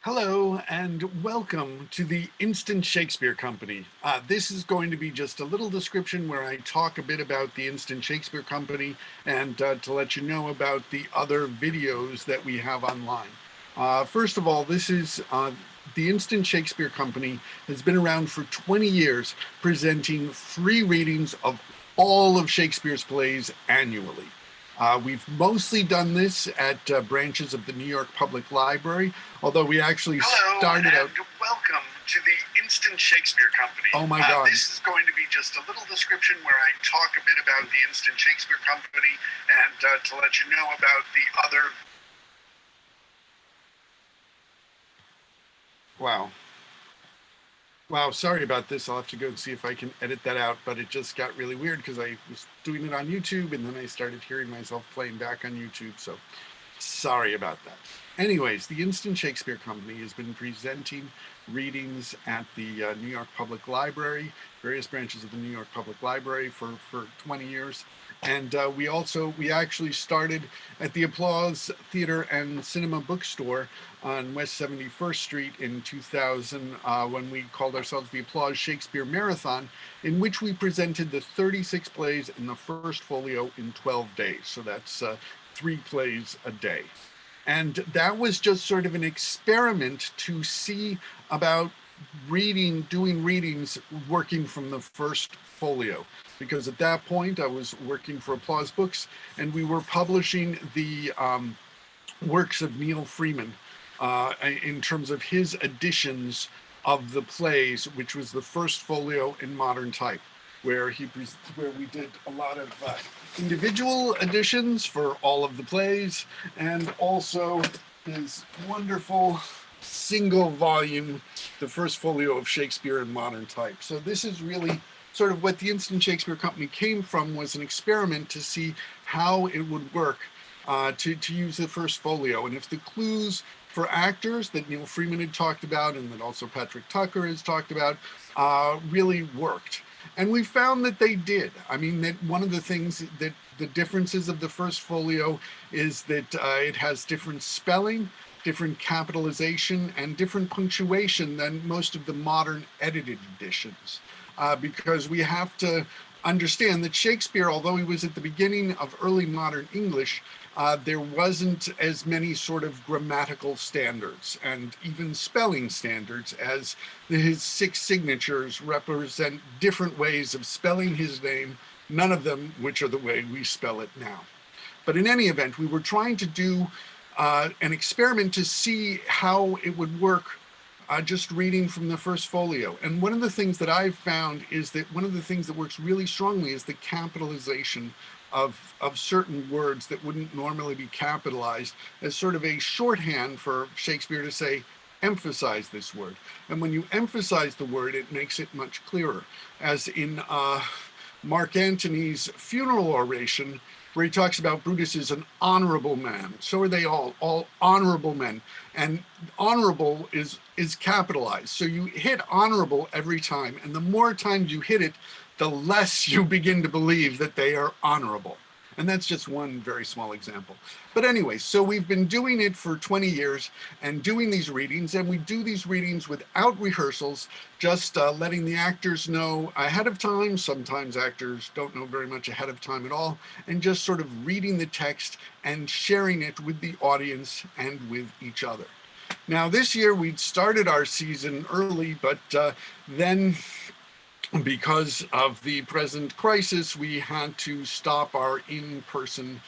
Hello and welcome to the Instant Shakespeare Company. This is going to be just a little description where I talk a bit about the Instant Shakespeare Company and to let you know about the other videos that we have online. First of all, this is the Instant Shakespeare Company has been around for 20 years, presenting free readings of all of Shakespeare's plays annually. We've mostly done this at branches of the New York Public Library, although we actually started out. Welcome to the Instant Shakespeare Company. Oh my God. This is going to be just a little description where I talk a bit about the Instant Shakespeare Company and to let you know about the other. Wow. Wow, sorry about this. I'll have to go and see if I can edit that out, but it just got really weird because I was doing it on YouTube and then I started hearing myself playing back on YouTube, so sorry about that. Anyways, the Instant Shakespeare Company has been presenting readings at the New York Public Library, various branches of the New York Public Library for 20 years. And we actually started at the Applause Theater and Cinema Bookstore on West 71st Street in 2000 when we called ourselves the Applause Shakespeare Marathon, in which we presented the 36 plays in the first folio in 12 days. So that's 3 plays a day. And that was just sort of an experiment to see about doing readings working from the first folio. Because at that point I was working for Applause Books and we were publishing the works of Neil Freeman in terms of his editions of the plays, which was the first folio in modern type, where we did a lot of individual editions for all of the plays, and also his wonderful single volume, the first folio of Shakespeare in modern type. So this is really sort of what the Instant Shakespeare Company came from, was an experiment to see how it would work to use the first folio. And if the clues for actors that Neil Freeman had talked about and that also Patrick Tucker has talked about really worked. And we found that they did. I mean, that one of the things that the differences of the first folio is that it has different spelling, different capitalization, and different punctuation than most of the modern edited editions. Because we have to understand that Shakespeare, although he was at the beginning of early modern English, there wasn't as many sort of grammatical standards and even spelling standards, as his 6 signatures represent different ways of spelling his name, none of them which are the way we spell it now. But in any event, we were trying to do an experiment to see how it would work just reading from the first folio. And one of the things that I've found is that one of the things that works really strongly is the capitalization of certain words that wouldn't normally be capitalized, as sort of a shorthand for Shakespeare to say, emphasize this word. And when you emphasize the word, it makes it much clearer. As in Mark Antony's funeral oration, where he talks about Brutus is an honorable man. So are they all honorable men. And honorable is capitalized. So you hit honorable every time. And the more times you hit it, the less you begin to believe that they are honorable. And that's just one very small example. But anyway, so we've been doing it for 20 years and doing these readings, and we do these readings without rehearsals, just letting the actors know ahead of time. Sometimes actors don't know very much ahead of time at all, and just sort of reading the text and sharing it with the audience and with each other. Now, this year we'd started our season early, but then because of the present crisis, we had to stop our in-person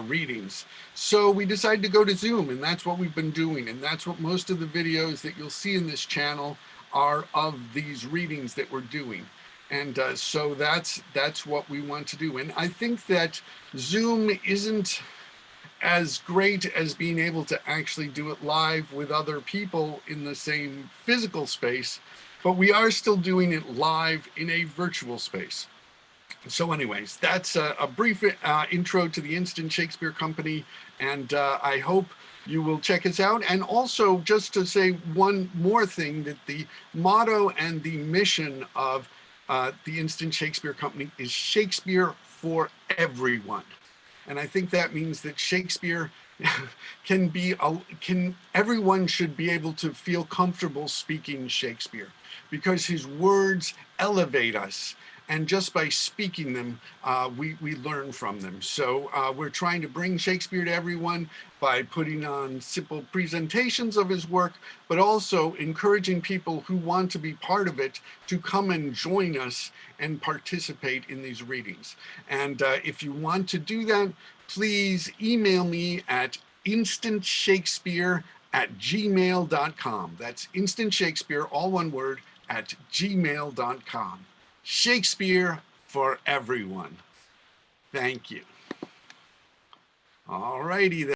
readings. So we decided to go to Zoom, and that's what we've been doing. And that's what most of the videos that you'll see in this channel are, of these readings that we're doing. And so that's what we want to do. And I think that Zoom isn't as great as being able to actually do it live with other people in the same physical space, but we are still doing it live in a virtual space. So anyways, that's a brief intro to the Instant Shakespeare Company, and I hope you will check us out. And also, just to say one more thing, that the motto and the mission of the Instant Shakespeare Company is Shakespeare for everyone. And I think that means that Shakespeare everyone should be able to feel comfortable speaking Shakespeare because his words elevate us. And just by speaking them, we learn from them. So we're trying to bring Shakespeare to everyone by putting on simple presentations of his work, but also encouraging people who want to be part of it to come and join us and participate in these readings. And if you want to do that, please email me at instantshakespeare@gmail.com. That's instant Shakespeare, all one word, at gmail.com. Shakespeare for everyone. Thank you. All righty then.